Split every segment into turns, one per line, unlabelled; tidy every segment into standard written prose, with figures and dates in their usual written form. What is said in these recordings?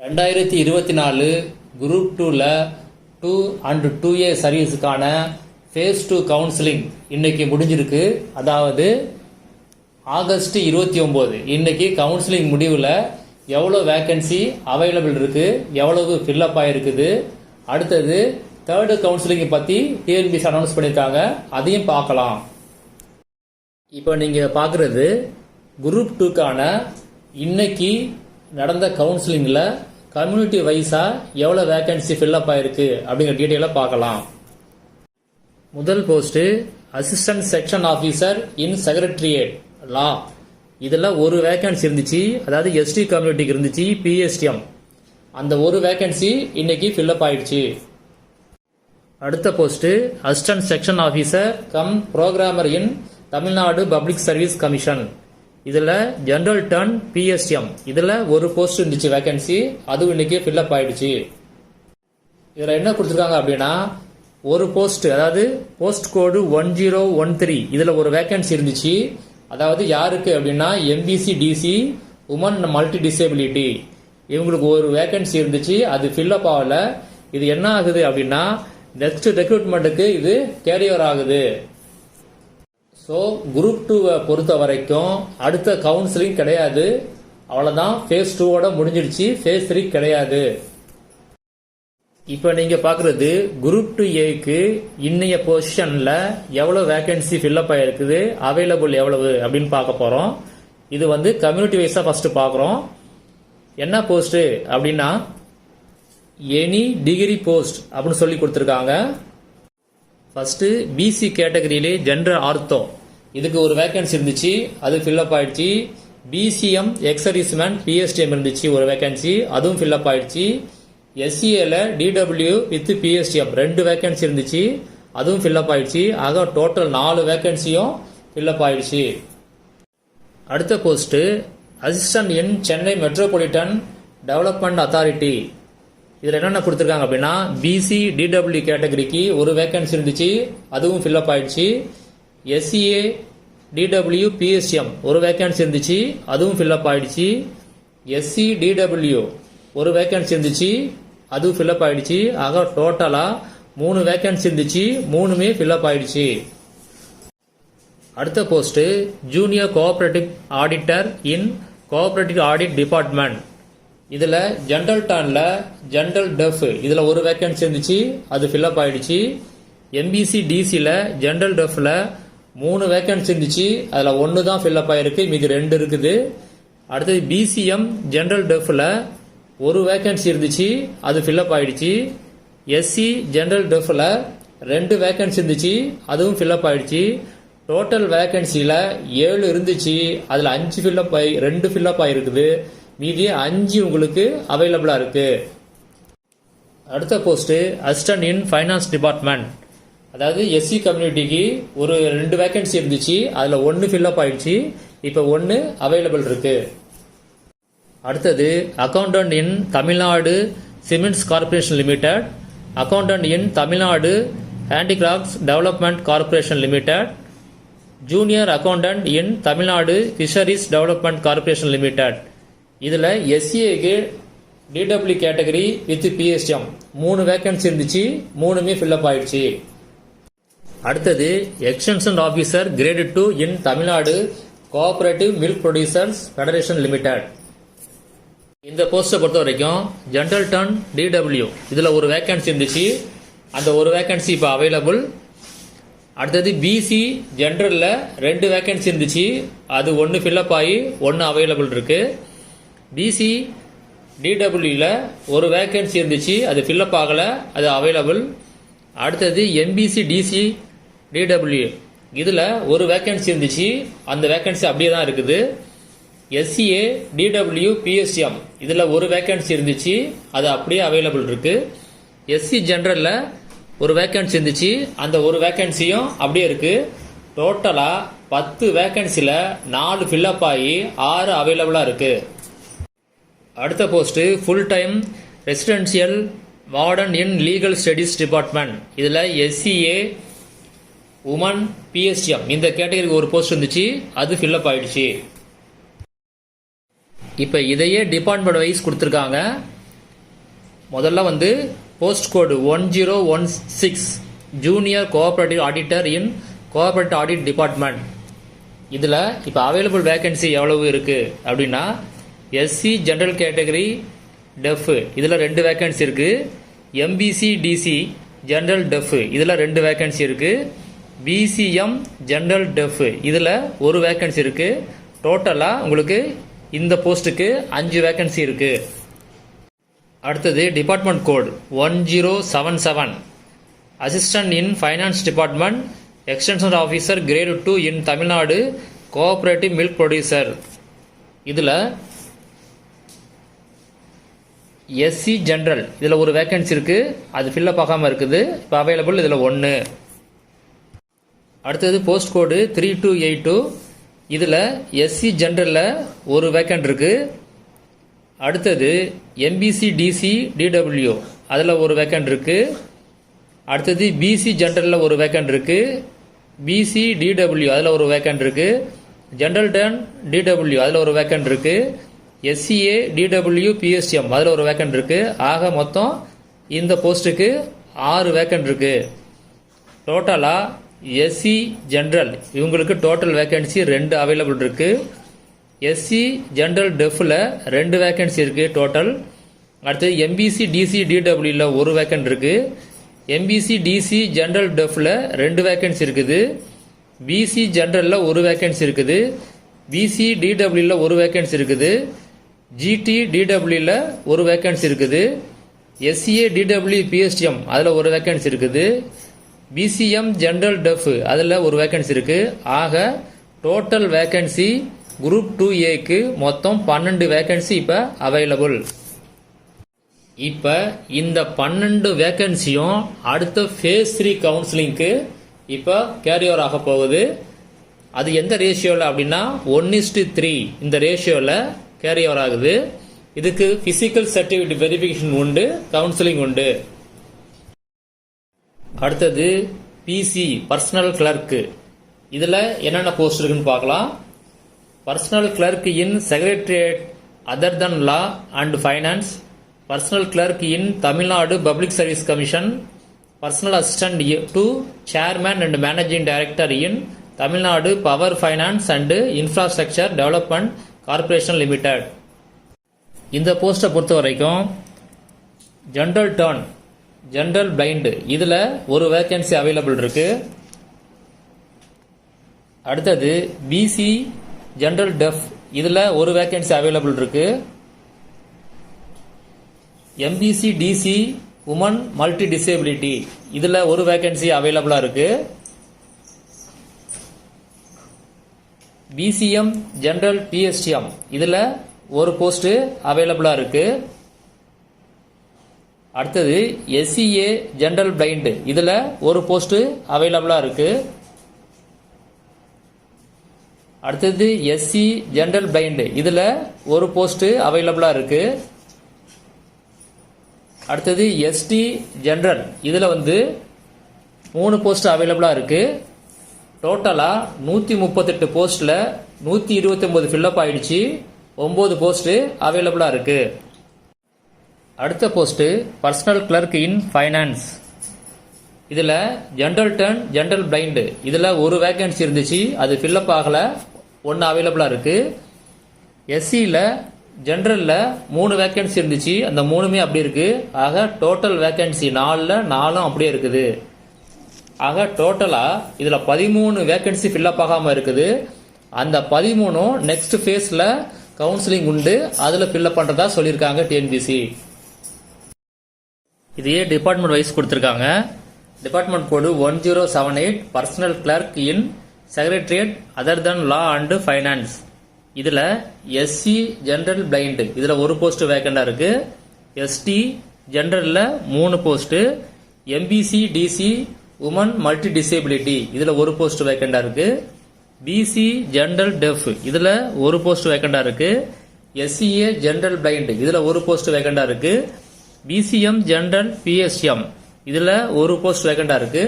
2024 group 2ல 2 and 2A சர்வீஸுக்கான phase 2 counselling இன்னைக்கு முடிஞ்சிருக்கு. அதாவது ஆகஸ்ட் 29 இன்னைக்கு கவுன்சிலிங் முடிவில் எவ்வளோ வேக்கன்சி அவைலபிள் இருக்குது, எவ்வளவு ஃபில்லப் ஆகிருக்குது, அடுத்தது தேர்டு கவுன்சிலிங்கை பற்றி டிஎன்பிஎஸ்சி அனௌன்ஸ் பண்ணியிருக்காங்க, அதையும் பார்க்கலாம். இப்போ நீங்கள் பார்க்குறது குரூப் 2க்கான இன்னைக்கு நடந்த கவுன்சிலிங்கில் கம்யூனிட்டி வைஸாக எவ்வளோ வேக்கன்சி ஃபில்லப் ஆகிருக்கு அப்படிங்கிற டீட்டெயிலாக பார்க்கலாம். முதல் post assistant section officer in secretariat law. இதில் ஒரு வேக்கன்சி இருந்துச்சு, அதாவது எஸ்டி கம்யூனிட்டிக்கு இருந்துச்சு, பிஎஸ்டிஎம். அந்த ஒரு வேக்கன்சி இன்னைக்கு ஃபில்லப் ஆயிடுச்சு. அடுத்த post assistant section officer cum programmer in Tamil Nadu public service commission. இதில் ஜெனரல் டர்ன் பிஎஸ்டிஎம் இதில் ஒரு போஸ்ட் இருந்துச்சு வேக்கன்சி, அதுவும் இன்னைக்கு ஃபில்லப் ஆயிடுச்சு. இதில் என்ன கொடுத்துருக்காங்க அப்படின்னா, ஒரு போஸ்ட், அதாவது போஸ்ட் கோடு 1013 இதில் ஒரு வேக்கன்சி இருந்துச்சு. அதாவது யாருக்கு அப்படின்னா MBC DC woman multi disability இவங்களுக்கு ஒரு வேக்கன்சி இருந்துச்சு, அது ஃபில்லப் ஆகல. இது என்ன ஆகுது அப்படின்னா நெக்ஸ்ட் ரெக்ரூட்மெண்ட்டுக்கு இது கேரியர் ஆகுது. ஸோ குரூப் 2வை பொறுத்த வரைக்கும் அடுத்த கவுன்சிலிங் கிடையாது, அவ்வளோதான். ஃபேஸ் 2வோட முடிஞ்சிடுச்சு, ஃபேஸ் 3 கிடையாது. இப்போ நீங்கள் பார்க்குறது குரூப் 2ஏக்கு இன்னைய பொசிஷனில் எவ்வளோ வேக்கன்சி ஃபில்லப் ஆகிருக்குது, அவைலபிள் எவ்வளவு அப்படின்னு பார்க்க போகிறோம். இது வந்து கம்யூனிட்டி வைஸாக ஃபஸ்ட்டு பார்க்குறோம். என்ன போஸ்ட்டு அப்படின்னா எனி டிகிரி போஸ்ட் அப்படின்னு சொல்லி கொடுத்துருக்காங்க. ஃபஸ்ட்டு பிசி கேட்டகரியிலே ஜென்ரல் ஆர்த்தோ இதுக்கு ஒரு வேக்கன்சி இருந்துச்சு, அது ஃபில்லப் ஆயிடுச்சு. பிசிஎம் எக்ஸர்வீஸ்மேன் பிஎஸ்டிஎம் இருந்துச்சு ஒரு வேக்கன்சி, அதுவும் ஃபில்லப் ஆயிடுச்சு. எஸ்சிஏல டிடபிள்யூ வித் பிஎஸ்டிஎம் 2 வேக்கன்சி இருந்துச்சு, அதுவும் ஃபில்லப் ஆயிடுச்சு. ஆக டோட்டல் 4 வேக்கன்சியும் ஃபில்லப் ஆயிடுச்சு. அடுத்த போஸ்ட்டு அசிஸ்டன்ட் இன் சென்னை மெட்ரோபாலிட்டன் டெவலப்மெண்ட் அத்தாரிட்டி. இதில் என்னென்ன கொடுத்துருக்காங்க அப்படின்னா பிசி டிடபிள்யூ கேட்டகரிக்கு ஒரு வேக்கன்சி இருந்துச்சு, அதுவும் ஃபில்லப் ஆயிடுச்சு. எஸ்சிஏ டிடபிள்யூ பிஎஸ்டிஎம் ஒரு வேக்கன்சி இருந்துச்சு, அதுவும் ஃபில்லப் ஆயிடுச்சு. எஸ்சி டிடபிள்யூ ஒரு வேக்கன்சி இருந்துச்சு, அதுவும் ஃபில்லப் ஆயிடுச்சு. ஆக டோட்டலாக 3 வேக்கன்சி இருந்துச்சு, 3மே ஃபில்லப் ஆயிடுச்சு. அடுத்த போஸ்ட்டு ஜூனியர் கோஆபரேட்டிவ் ஆடிட்டர் இன் கோஆபரேட்டிவ் ஆடிட் டிபார்ட்மெண்ட். இதில் ஜென்ரல் டர்னில் ஜென்ரல் டெஃப் இதில் ஒரு வேக்கன்சி இருந்துச்சு, அது ஃபில்லப் ஆயிடுச்சு. எம்பிசி டிசியில் ஜென்ரல் டெஃபில் 3 வேக்கன்சி இருந்துச்சு, அதில் 1 தான் ஃபில்லப் ஆகிருக்கு, மீதி 2 இருக்குது. அடுத்தது பிசிஎம் ஜென்ரல் டெஃபில் ஒரு வேக்கன்சி இருந்துச்சு, அது ஃபில்லப் ஆயிடுச்சு. எஸ்சி ஜென்ரல் டெஃபில் 2 வேக்கன்சி இருந்துச்சு, அதுவும் ஃபில்லப் ஆயிடுச்சு. டோட்டல் வேக்கன்சியில் 7 இருந்துச்சு, அதில் 5 ஃபில்லப் 2 ஃபில்லப் ஆகிருக்குது, மீதி 5 உங்களுக்கு அவைலபிளாக இருக்கு. அடுத்த post assistant in finance department. அதாவது எஸ்சி கம்யூனிட்டிக்கு ஒரு 2 வேக்கன்சி இருந்துச்சு, அதில் 1 ஃபில்லப் ஆயிடுச்சு, இப்போ 1 அவைலபிள் இருக்கு. அடுத்தது accountant in Tamil Nadu cements corporation limited, accountant in Tamil Nadu handicrafts development corporation limited, junior accountant in Tamil Nadu fisheries development corporation limited. இதில் எஸ்சிஏக்கு DW category with PSTM 3 vacancy இருந்துச்சு, 3மே ஃபில்லப் ஆயிடுச்சு. அடுத்தது extension officer grade 2 in Tamil Nadu cooperative milk producers federation limited. இந்த போஸ்ட்டை பொறுத்த வரைக்கும் ஜென்ரல் டர்ன் டிடபிள்யூ இதில் ஒரு வேக்கன்சி இருந்துச்சு, அந்த ஒரு வேக்கன்சி இப்போ அவைலபிள். அடுத்தது பிசி ஜென்ரலில் 2 வேக்கன்சி இருந்துச்சு, அது 1 ஃபில்லப் ஆகி 1 அவைலபிள் இருக்கு. பிசி டிடபிள்யூவில் ஒரு வேக்கன்சி இருந்துச்சு, அது ஃபில்லப் ஆகலை, அது அவைலபிள். அடுத்தது எம்பிசி டிசி டிடபிள்யூ இதில் ஒரு வேக்கன்சி இருந்துச்சு, அந்த வேக்கன்சி அப்படியே தான் இருக்குது. எஸ்சிஏ டிடபிள்யூ பிஎஸ்டிஎம் இதில் ஒரு வேக்கன்சி இருந்துச்சு, அது அப்படியே அவைலபிள் இருக்கு. எஸ்சி ஜென்ரலில் ஒரு வேக்கன்சி இருந்துச்சு, அந்த ஒரு வேக்கன்சியும் அப்படியே இருக்கு. டோட்டலாக 10 வேக்கன்சியில் 4 ஃபில்லப் ஆகி 6 அவைலபிளாக இருக்கு. அடுத்த post full time residential warden இன் லீகல் ஸ்டடீஸ் டிபார்ட்மெண்ட். இதில் எஸ்சிஏ உமன் பிஎஸ்டிஎம் இந்த கேட்டகரிக்கு ஒரு போஸ்ட் இருந்துச்சு, அது ஃபில்லப் ஆயிடுச்சு. இப்போ இதையே டிபார்ட்மெண்ட் வைஸ் கொடுத்துருக்காங்க. முதல்ல வந்து போஸ்ட் கோடு 1016 ஜூனியர் கோஆபரேட்டிவ் ஆடிட்டர் இன் கோஆபரேட்டிவ் ஆடிட் டிபார்ட்மெண்ட். இதில் இப்போ அவைலபிள் வேகன்சி எவ்வளவு இருக்குது அப்படின்னா எஸ்சி ஜென்ரல் கேட்டகரி டெஃப் இதில் 2 வேகன்சி இருக்குது. எம்பிசி டிசி ஜென்ரல் டெஃப் இதில் 2 வேகன்சி இருக்குது. பிசிஎம் ஜென்ரல் டெஃப் இதில் 1 வேகன்சி இருக்குது. டோட்டலாக உங்களுக்கு இந்த போஸ்ட்டுக்கு 5 வேகன்சி இருக்குது. அடுத்தது department code 1077 assistant in finance department extension officer grade 2 in Tamil Nadu cooperative milk producer. இதில் எஸ்சி ஜென்ரல் இதில் 1 வேகன்சி இருக்குது. அது ஃபில்லப் ஆகாமல் இருக்குது. இப்போ அவைலபிள் இதில் 1. அடுத்தது போஸ்ட் கோடு 3282 இதில் எஸ்சி ஜென்ரலில் 1 வேக்கன்ட் இருக்குது. அடுத்தது எம்பிசி டிசி டிடபிள்யூ அதில் 1 வேக்கன்ட் இருக்குது. அடுத்தது பிசி ஜென்ரலில் 1 வேக்கன்ட் இருக்குது. பிசி டிடபிள்யூ அதில் 1 வேக்கன்ட் இருக்குது. ஜென்ரல் டன் டிடபிள்யூ அதில் 1 வேக்கன்ட் இருக்குது. எஸ்சிஏ டிடபிள்யூ பிஎஸ்டிஎம் அதில் 1 வேக்கன்ட் இருக்குது. ஆக மொத்தம் இந்த போஸ்ட்டுக்கு 6 வேக்கன்ட் இருக்குது. டோட்டலாக எஸ்சி ஜென்ரல் இவங்களுக்கு டோட்டல் வேக்கன்சி 2 அவைலபிள் இருக்குது. எஸ்சி ஜென்ரல் டெஃபில் 2 வேக்கன்சி இருக்குது டோட்டல். அடுத்தது எம்பிசி டிசி டிடபிள்யூவில் 1 வேக்கன்ட் இருக்குது. எம்பிசி டிசி ஜென்ரல் டெஃபில் 2 வேக்கன்சி இருக்குது. பிசி ஜென்ரலில் 1 வேக்கன்சி இருக்குது. பிசி டிடபிள்யூவில் 1 வேக்கன்சி இருக்குது. ஜிடி டிடபிள்யூவில் 1 வேக்கன்சி இருக்குது. எஸ்சிஏ டிடபிள்யூ பிஎஸ்டிஎம் அதில் 1 வேக்கன்சி இருக்குது. பிசிஎம் ஜென்ரல் டெஃப் அதில் 1 வேக்கன்சி இருக்குது. ஆக டோட்டல் வேக்கன்சி குரூப் 2ஏக்கு மொத்தம் 12 வேக்கன்சி இப்போ அவைலபிள். இப்போ இந்த 12 வேக்கன்சியும் அடுத்த ஃபேஸ் 3 கவுன்சிலிங்க்கு இப்போ கேரி ஓவர் ஆக போகுது. அது எந்த ரேஷியோவில் அப்படின்னா 1:3 இந்த ரேஷியோவில் கேரி ஓவர் ஆகுது. இதுக்கு பிசிக்கல் சர்டிஃபிகேட் வெரிஃபிகேஷன் உண்டு, கவுன்சிலிங் உண்டு. அடுத்தது பிசி பர்சனல் கிளர்க்கு இதில் என்னென்ன போஸ்ட் இருக்குன்னு பார்க்கலாம். Personal clerk in secretariat other than law and finance, personal clerk in Tamil Nadu public service commission, personal assistant to chairman and managing director in Tamil Nadu power finance and infrastructure development corporation limited. இந்த போஸ்ட்டை பொறுத்த வரைக்கும் general turn general blind இதில் 1 vacancy available இருக்கு. அடுத்தது PC general deaf இதில் 1 vacancy available இருக்கு. MBC DC woman multi disability இதில் 1 வேக்கன்சி அவைலபிளாக இருக்கு. பிசிஎம் ஜென்ரல் பிஎஸ்டிஎம் இதில் 1 போஸ்ட் அவைலபிளாக இருக்கு. அடுத்தது எஸ்சிஏ ஜென்ரல் பிளைண்ட் இதில் 1 போஸ்ட் அவைலபிளாக இருக்கு. அடுத்தது எஸ்சி ஜென்ரல் பிளைண்ட் இதில் 1 போஸ்ட் அவைலபிளாக இருக்கு. அடுத்தது எஸ்டி ஜென்ரல் இதில் 3 போஸ்ட் அவைலபிளாக இருக்கு. டோட்டலாக 138 போஸ்டில் 129 ஃபில்லப் ஆயிடுச்சு. 9 போஸ்ட் அவைலபிளாக இருக்கு. அடுத்த post personal clerk in finance இதில் ஜென்ரல் டர்ன் ஜென்ரல் பிளைண்ட் இதில் 1 வேக்கன்சி இருந்துச்சு, அது ஃபில்லப் ஆகலை, 1 அவைலபிளாக இருக்கு. எஸ்சியில் ஜென்ரலில் 3 வேக்கன்சி இருந்துச்சு, அந்த 3மே அப்படி இருக்கு. ஆக டோட்டல் வேக்கன்சி 4ல் 4 அப்படியே இருக்குது. ஆக டோட்டலாக இதில் 13 வேக்கன்சி ஃபில்லப் ஆகாமல் இருக்குது. அந்த 13 நெக்ஸ்ட் ஃபேஸில் கவுன்சிலிங் உண்டு, அதில் ஃபில்லப் பண்ணுறதா சொல்லியிருக்காங்க டிஎன்பிசி. இதையே டிபார்ட்மெண்ட் வைஸ் கொடுத்துருக்காங்க. Department code 1078 personnel clerk in secretariat other than law and finance. இதில் எஸ்சி ஜென்ரல் பிளைண்ட் இதில் 1 போஸ்ட் வேக்கண்டாக இருக்கு. எஸ்டி ஜென்ரலில் 3 post. MBC DC woman multi disability இதில் 1 போஸ்ட் வேக்கண்டாக இருக்கு. பிசி ஜென்ரல் டெஃப் இதில் 1 போஸ்ட் வேக்கண்டாக இருக்கு. எஸ்சிஏ ஜென்ரல் பிளைண்ட் இதில் 1 போஸ்ட் வேக்கண்டாக இருக்கு. பிசிஎம் ஜென்ரல் பிஎஸ்எம் இதில் 1 போஸ்ட் வேக்கண்டாக இருக்கு.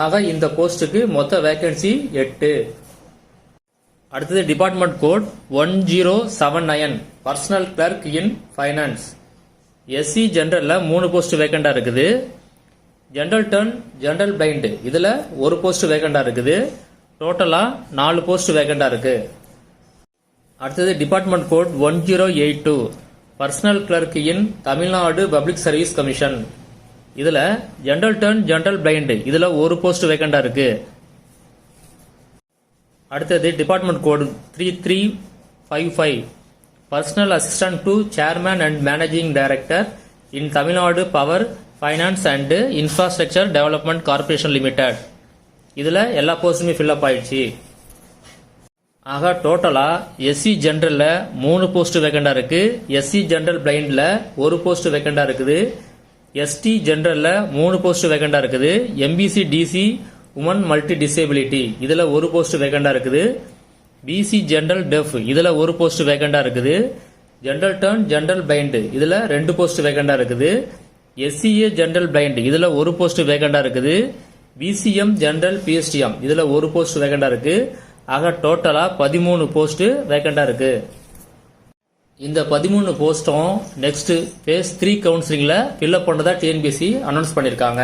ஆக இந்த போஸ்ட்டுக்கு மொத்த வேக்கன்சி 8. அடுத்தது department code 1079 personnel clerk in finance. SC ஜென்ரலில் 3 போஸ்ட் வேக்கண்டாக இருக்குது. ஜென்ரல் டர்ன் ஜென்ரல் பிளைண்ட் இதில் ஒரு போஸ்ட் வேக்கண்டாக இருக்குது. டோட்டலாக 4 போஸ்ட் வேக்கண்டாக இருக்குது. அடுத்தது department code 1082 personal clerk in Tamil Nadu public service commission. இதில் ஜென்ரல் டர்ன் ஜென்ரல் பிளைண்ட் இதில் ஒரு போஸ்ட் வேக்கண்டாக இருக்குது. அடுத்தது department code 3355 personal assistant to chairman and managing director in Tamil Nadu power finance and infrastructure development corporation limited. இதில் எல்லா போஸ்ட்டுமே ஃபில்அப் ஆயிடுச்சு. ஆக டோட்டலாக எஸ்சி ஜென்ரலில் 3 போஸ்ட் வேக்கண்டாக இருக்குது. எஸ்சி ஜென்ரல் பிளைண்டில் ஒரு போஸ்ட் வேக்கண்டாக இருக்குது. எஸ்டி ஜென்ரலில் 3 போஸ்ட் வேக்கண்டாக இருக்குது. MBC DC woman multi disability இதில் ஒரு போஸ்ட் வேக்கண்டாக இருக்குது. பிசி ஜென்ரல் டெஃப் இதில் ஒரு போஸ்ட் வேக்கண்டாக இருக்குது. ஜென்ரல் டர்ன் ஜென்ரல் பிளைண்ட் இதில் 2 போஸ்ட் வேக்கண்டாக இருக்குது. எஸ்சிஏ ஜென்ரல் பிளைண்ட் இதில் ஒரு போஸ்ட் வேக்கண்டாக இருக்குது. பிசிஎம் ஜென்ரல் பிஎஸ்டிஎம் இதில் ஒரு போஸ்ட் வேக்கண்டாக இருக்குது. ஆக டோட்டலாக 13 போஸ்ட் வேக்கண்டாக இருக்குது. இந்த 13 போஸ்ட்டும் நெக்ஸ்ட் phase 3 கவுன்சிலிங்கில் ஃபில்அப் பண்ணதா டிஎன்பிஎஸ்சி அனௌன்ஸ் பண்ணியிருக்காங்க.